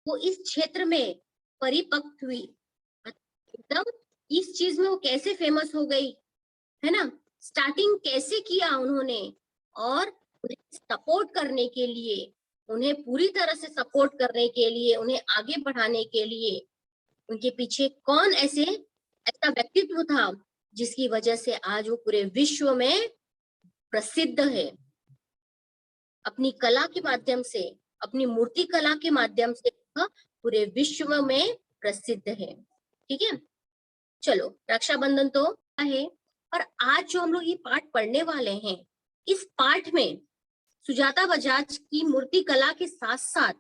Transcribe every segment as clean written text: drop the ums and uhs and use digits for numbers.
वो इस क्षेत्र में परिपक्व हुई, मतलब इस चीज में वो कैसे फेमस हो गई, है ना, स्टार्टिंग कैसे किया उन्होंने, और उन्हें सपोर्ट करने के लिए, उन्हें पूरी तरह से सपोर्ट करने के लिए, उन्हें आगे बढ़ाने के लिए उनके पीछे कौन ऐसा व्यक्तित्व था जिसकी वजह से आज वो पूरे विश्व में प्रसिद्ध है, अपनी कला के माध्यम से, अपनी मूर्ति कला के माध्यम से पूरे विश्व में प्रसिद्ध है। ठीक है, चलो रक्षाबंधन तो है, और आज जो हम लोग ये पाठ पढ़ने वाले हैं, इस पाठ में सुजाता बजाज की मूर्ति कला के साथ साथ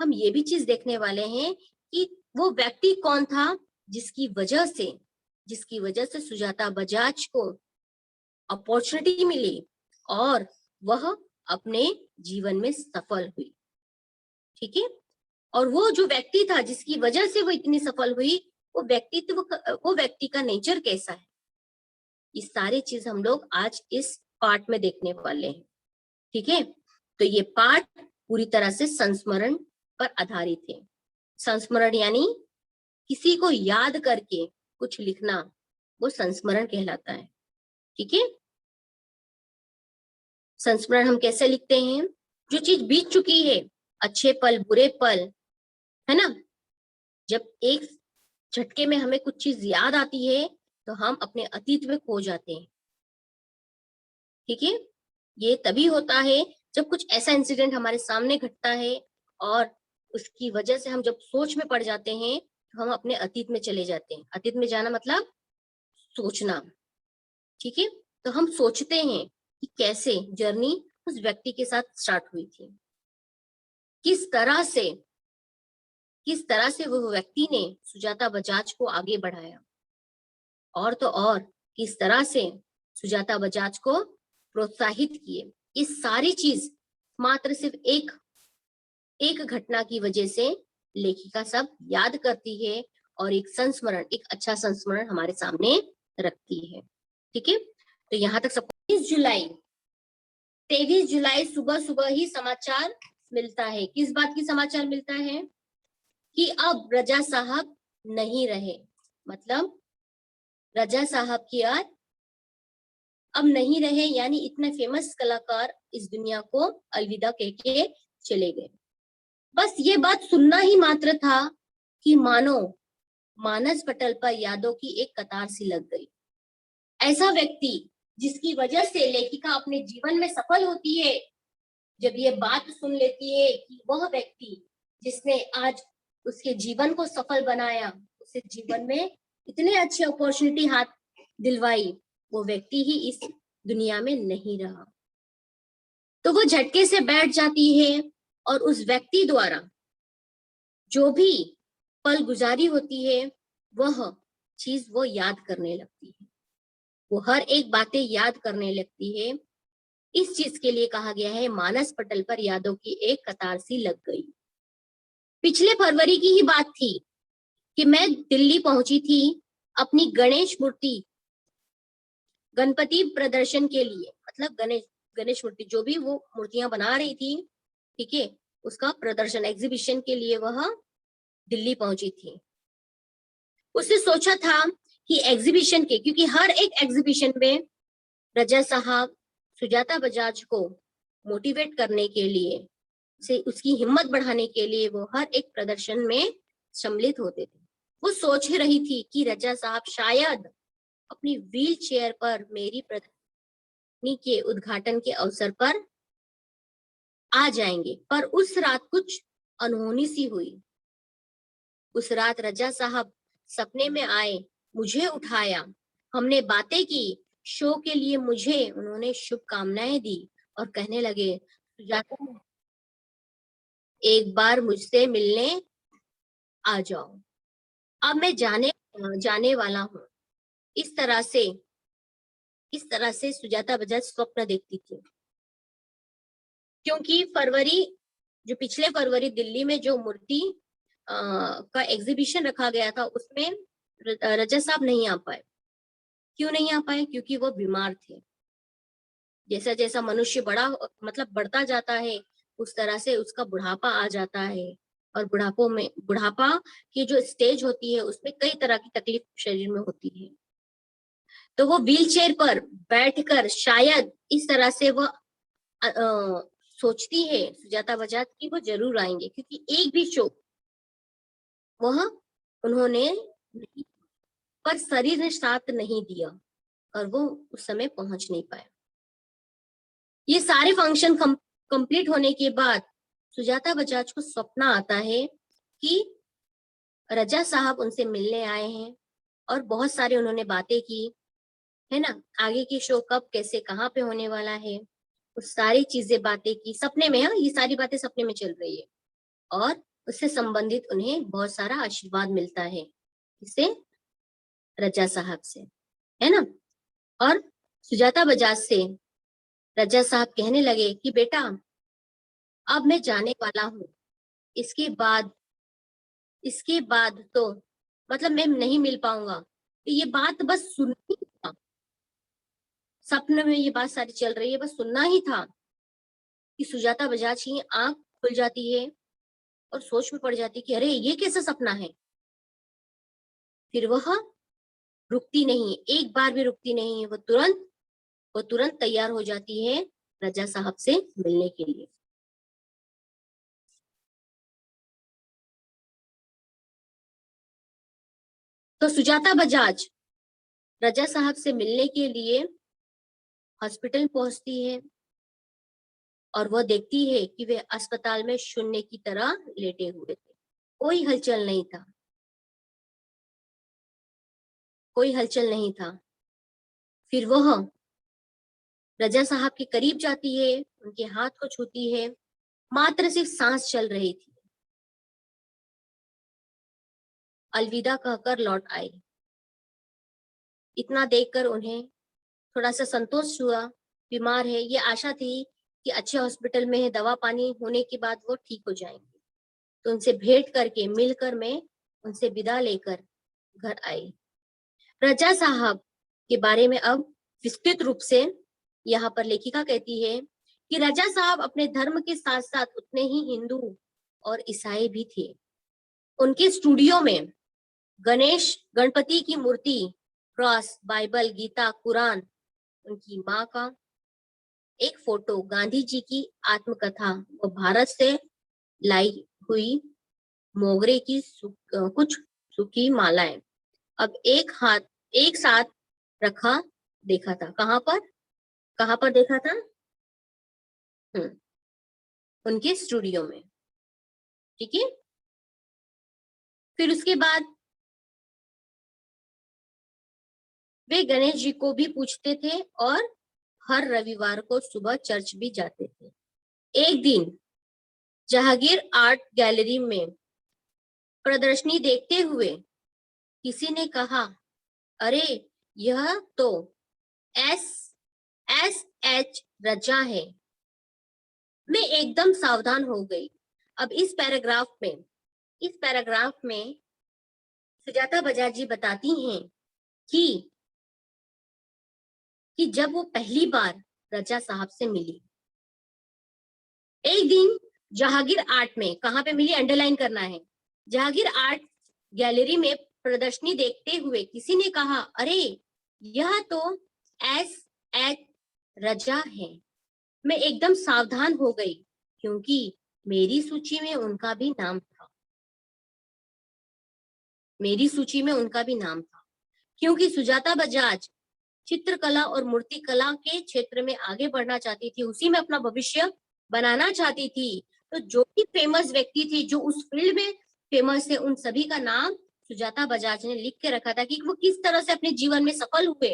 हम ये भी चीज देखने वाले हैं कि वो व्यक्ति कौन था जिसकी वजह से सुजाता बजाज को अपॉर्चुनिटी मिली और वह अपने जीवन में सफल हुई। ठीक है, और वो जो व्यक्ति था जिसकी वजह से वो इतनी सफल हुई, वो व्यक्ति का नेचर कैसा है, ये सारी चीज हम लोग आज इस पाठ में देखने वाले हैं। ठीक है, तो ये पाठ पूरी तरह से संस्मरण पर आधारित है। संस्मरण यानी किसी को याद करके कुछ लिखना, वो संस्मरण कहलाता है। ठीक है, संस्मरण हम कैसे लिखते हैं, जो चीज बीत चुकी है, अच्छे पल बुरे पल, है ना, जब एक झटके में हमें कुछ चीज याद आती है तो हम अपने अतीत में खो जाते हैं। ठीक है, ये तभी होता है जब कुछ ऐसा इंसिडेंट हमारे सामने घटता है और उसकी वजह से हम जब सोच में पड़ जाते हैं तो हम अपने अतीत में चले जाते हैं। अतीत में जाना मतलब सोचना। ठीक है, तो हम सोचते हैं कि कैसे जर्नी उस व्यक्ति के साथ स्टार्ट हुई थी, किस तरह से वो व्यक्ति ने सुजाता बजाज को आगे बढ़ाया, और तो और किस तरह से सुजाता बजाज को प्रोत्साहित किए। ये सारी चीज मात्र सिर्फ एक घटना की वजह से लेखिका सब याद करती है और एक अच्छा संस्मरण हमारे सामने रखती है। ठीक है, तो यहाँ तक सब 23 जुलाई सुबह सुबह ही समाचार मिलता है। किस बात की समाचार मिलता है कि अब रजा साहब नहीं रहे, मतलब रजा साहब की अब नहीं रहे, यानी इतने फेमस कलाकार इस दुनिया को अलविदा कह के चले गए। बस ये बात सुनना ही मात्र था कि मानो मानस पटल पर यादों की एक कतार सी लग गई। ऐसा व्यक्ति जिसकी वजह से लेखिका अपने जीवन में सफल होती है, जब ये बात सुन लेती है कि वह व्यक्ति जिसने आज उसके जीवन को सफल बनाया, उसे जीवन में इतने अच्छे अपॉर्चुनिटी हाथ दिलवाई, वो व्यक्ति ही इस दुनिया में नहीं रहा, तो वो झटके से बैठ जाती है और उस व्यक्ति द्वारा जो भी पल गुजारी होती है वह चीज वो याद करने लगती है, वो हर एक बातें याद करने लगती है। इस चीज के लिए कहा गया है मानस पटल पर यादों की एक कतार सी लग गई। पिछले फरवरी की ही बात थी कि मैं दिल्ली पहुंची थी अपनी गणपति प्रदर्शन के लिए, मतलब गणेश मूर्ति, जो भी वो मूर्तियां बना रही थी, ठीक है, उसका प्रदर्शन एग्जीबिशन के लिए वह दिल्ली पहुंची थी। उसने सोचा था कि एग्जीबिशन के, क्योंकि हर एक एग्जीबिशन में रजा साहब सुजाता बजाज को मोटिवेट करने के लिए, से उसकी हिम्मत बढ़ाने के लिए वो हर एक प्रदर्शन में सम्मिलित होते थे। वो सोच रही थी कि रजा साहब शायद अपनी व्हील चेयर पर मेरी प्रदर्शनी के उद्घाटन के अवसर पर आ जाएंगे, पर उस रात कुछ अनहोनी सी हुई। उस रात रजा साहब सपने में आए, मुझे उठाया, हमने बातें की, शो के लिए मुझे उन्होंने शुभकामनाएं दी और कहने लगे, सुजाता एक बार मुझसे मिलने आ जाओ, अब मैं जाने वाला हूँ। इस तरह से सुजाता बजाज स्वप्न देखती थी, क्योंकि जो पिछले फरवरी दिल्ली में जो मूर्ति का एग्जीबिशन रखा गया था उसमें रजा साहब नहीं आ पाए। क्यों नहीं आ पाए? क्योंकि वो बीमार थे। जैसा जैसा मनुष्य बढ़ता जाता है उस तरह से उसका बुढ़ापा आ जाता है, और बुढ़ापा की जो स्टेज होती है उसमें कई तरह की तकलीफ शरीर में होती है। तो वो व्हील चेयर पर बैठकर शायद इस तरह से वो सोचती है सुजाता बजाज की वो जरूर आएंगे, क्योंकि एक भी शो वह उन्होंने नहीं, पर शरीर ने साथ नहीं दिया और वो उस समय पहुंच नहीं पाया। ये सारे फंक्शन कंप्लीट होने के बाद सुजाता बजाज को सपना आता है कि रजा साहब उनसे मिलने आए हैं और बहुत सारे उन्होंने बातें की, है ना, आगे की शो कब कैसे कहाँ पे होने वाला है, उस सारी चीजें बातें की सपने में। हाँ, ये सारी बातें सपने में चल रही है और उससे संबंधित उन्हें बहुत सारा आशीर्वाद मिलता है, इससे रजा साहब से, है ना। और सुजाता बजाज से रजा साहब कहने लगे कि बेटा अब मैं जाने वाला हूँ, इसके बाद तो मतलब मैं नहीं मिल पाऊंगा। तो ये बात बस सुननी था, सपने में ये बात सारी चल रही है, बस सुनना ही था कि सुजाता बजाज की आंख खुल जाती है और सोच में पड़ जाती कि अरे ये कैसा सपना है। फिर वह रुकती नहीं, एक बार भी रुकती नहीं है, वो तुरंत तैयार हो जाती है रजा साहब से मिलने के लिए। तो सुजाता बजाज रजा साहब से मिलने के लिए हॉस्पिटल पहुंचती है और वह देखती है कि वे अस्पताल में शून्य की तरह लेटे हुए थे, कोई हलचल नहीं था, कोई हलचल नहीं था। फिर वह रजा साहब के करीब जाती है, उनके हाथ को छूती है, मात्र सिर्फ सांस चल रही थी, अलविदा कहकर लौट आई। इतना देखकर उन्हें थोड़ा सा संतोष हुआ, बीमार है, ये आशा थी कि अच्छे हॉस्पिटल में है, दवा पानी होने के बाद वो ठीक हो जाएंगे। तो उनसे भेंट करके मिलकर मैं उनसे विदा लेकर घर आई। रजा साहब के बारे में अब विस्तृत रूप से यहाँ पर लेखिका कहती है कि रजा साहब अपने धर्म के साथ साथ उतने ही हिंदू और ईसाई भी थे। उनके स्टूडियो में गणेश गणपति की मूर्ति, क्रॉस, बाइबल, गीता, कुरान, उनकी माँ का एक फोटो, गांधी जी की आत्मकथा, वो भारत से लाई हुई मोगरे की कुछ सूखी मालाएं अब एक साथ रखा देखा था। कहाँ पर देखा था? उनके स्टूडियो में। ठीक है। फिर उसके बाद वे गणेश जी को भी पूछते थे और हर रविवार को सुबह चर्च भी जाते थे। एक दिन जहांगीर आर्ट गैलरी में प्रदर्शनी देखते हुए किसी ने कहा, अरे यह तो एस एस एच रजा है। मैं एकदम सावधान हो गई। अब इस पैराग्राफ में सुजाता बजाज जी बताती हैं कि जब वो पहली बार रजा साहब से मिली, एक दिन जहांगीर आर्ट में, कहाँ पे मिली अंडरलाइन करना है, जहांगीर आर्ट गैलरी में प्रदर्शनी देखते हुए किसी ने कहा, अरे यह तो एस एच रजा है। मैं एकदम सावधान हो गई क्योंकि मेरी सूची में उनका भी नाम था, मेरी सूची में उनका भी नाम था। क्योंकि सुजाता बजाज चित्रकला और मूर्तिकला के क्षेत्र में आगे बढ़ना चाहती थी, उसी में अपना भविष्य बनाना चाहती थी। तो जो भी फेमस व्यक्ति थे, जो उस फील्ड में फेमस है, उन सभी का नाम सुजाता बजाज ने लिख के रखा था कि वो किस तरह से अपने जीवन में सफल हुए,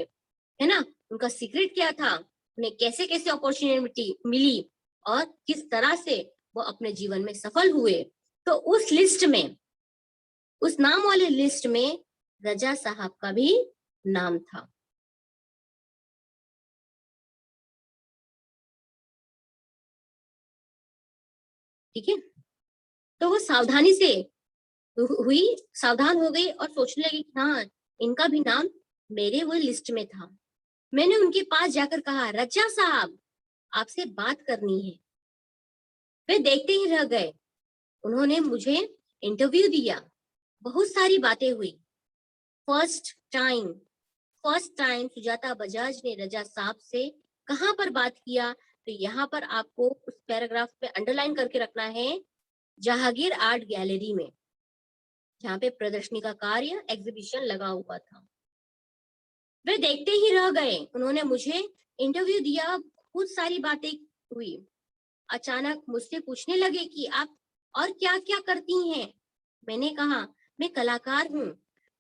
है ना, उनका सीक्रेट क्या था, उन्हें कैसे कैसे अपॉर्चुनिटी मिली और किस तरह से वो अपने जीवन में सफल हुए। तो उस लिस्ट में, उस नाम वाले लिस्ट में रजा साहब का भी नाम था। ठीक है। तो वो सावधानी से हुई, सावधान हो गई और सोचने लगी कि हाँ, इनका भी नाम मेरे वो लिस्ट में था। मैंने उनके पास जाकर कहा, रजा साहब आपसे बात करनी है। वे देखते ही रह गए। उन्होंने मुझे इंटरव्यू दिया, बहुत सारी बातें हुई। फर्स्ट टाइम सुजाता बजाज ने रजा साहब से कहाँ पर बात किया, तो यहाँ पर आपको उस पैराग्राफ पे अंडरलाइन करके रखना है, जहांगीर आर्ट गैलरी में, जहाँ पे प्रदर्शनी का कार्य एग्जीबिशन लगा हुआ था। वे देखते ही रह गए, उन्होंने मुझे इंटरव्यू दिया, बहुत सारी बातें हुई। अचानक मुझसे पूछने लगे कि आप और क्या क्या करती हैं। मैंने कहा, मैं कलाकार हूँ,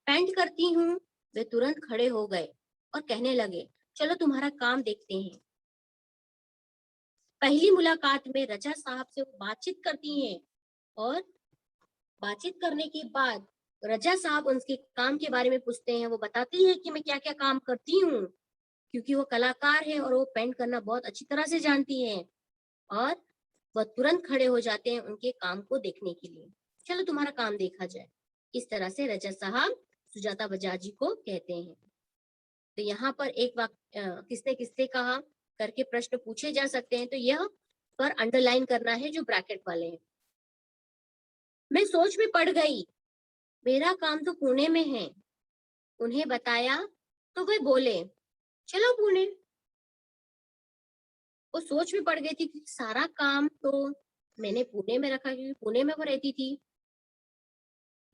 पेंट करती हूँ। वे तुरंत खड़े हो गए और कहने लगे, चलो तुम्हारा काम देखते हैं। पहली मुलाकात में रजा साहब से वो बातचीत करती हैं और बातचीत करने के बाद रजा साहब उनके काम के बारे में पूछते हैं। वो बताती है कि मैं क्या क्या काम करती हूँ, क्योंकि वो कलाकार है और वो पेंट करना बहुत अच्छी तरह से जानती है। और वह तुरंत खड़े हो जाते हैं उनके काम को देखने के लिए। चलो तुम्हारा काम देखा जाए। इस तरह से रजा साहब सुजाता बजाज जी को कहते हैं। तो यहाँ पर एक वाक्य किसने किससे कहा करके प्रश्न पूछे जा सकते हैं, तो यह पर अंडरलाइन करना है जो ब्रैकेट वाले हैं। मैं सोच में पड़ गई, मेरा काम तो पुणे में है। उन्हें बताया तो वे बोले, चलो पुणे। वो सोच में पड़ गई थी कि सारा काम तो मैंने पुणे में रखा, क्योंकि पुणे में वो रहती थी।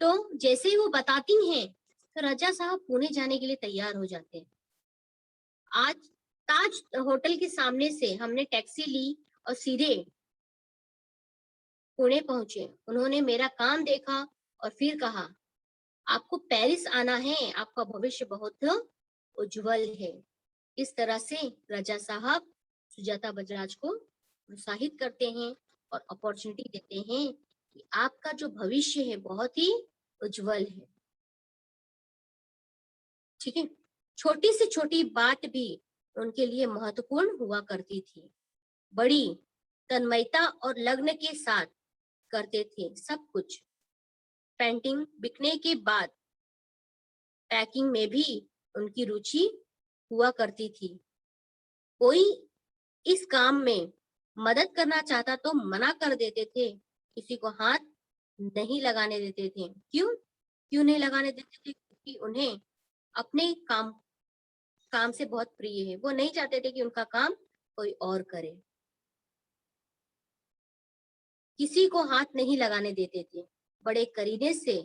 तो जैसे ही वो बताती हैं, तो रजा साहब पुणे जाने के लिए तैयार हो जाते हैं। आज ताज होटल के सामने से हमने टैक्सी ली और सीधे पुणे पहुंचे। उन्होंने मेरा काम देखा और फिर कहा, आपको पेरिस आना है, आपका भविष्य बहुत उज्जवल है। इस तरह से रजा साहब सुजाता बजाज को प्रोत्साहित करते हैं और अपॉर्चुनिटी देते हैं कि आपका जो भविष्य है बहुत ही उज्जवल है। ठीक है, छोटी से छोटी बात भी उनके लिए महत्वपूर्ण हुआ करती थी। बड़ी तन्मयता और लग्न के साथ करते थे सब कुछ। पेंटिंग बिकने के बाद पैकिंग में भी उनकी रुचि हुआ करती थी। कोई इस काम में मदद करना चाहता तो मना कर देते थे, किसी को हाथ नहीं लगाने देते थे। क्यों नहीं लगाने देते थे? क्योंकि उन्हें अपने काम से बहुत प्रिय है। वो नहीं चाहते थे कि उनका काम कोई और करे। किसी को हाथ नहीं लगाने देते थे। बड़े करीने से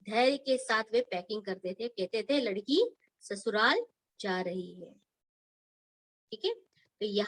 धैर्य के साथ वे पैकिंग करते थे। कहते थे, लड़की ससुराल जा रही है। ठीक है, तो यहाँ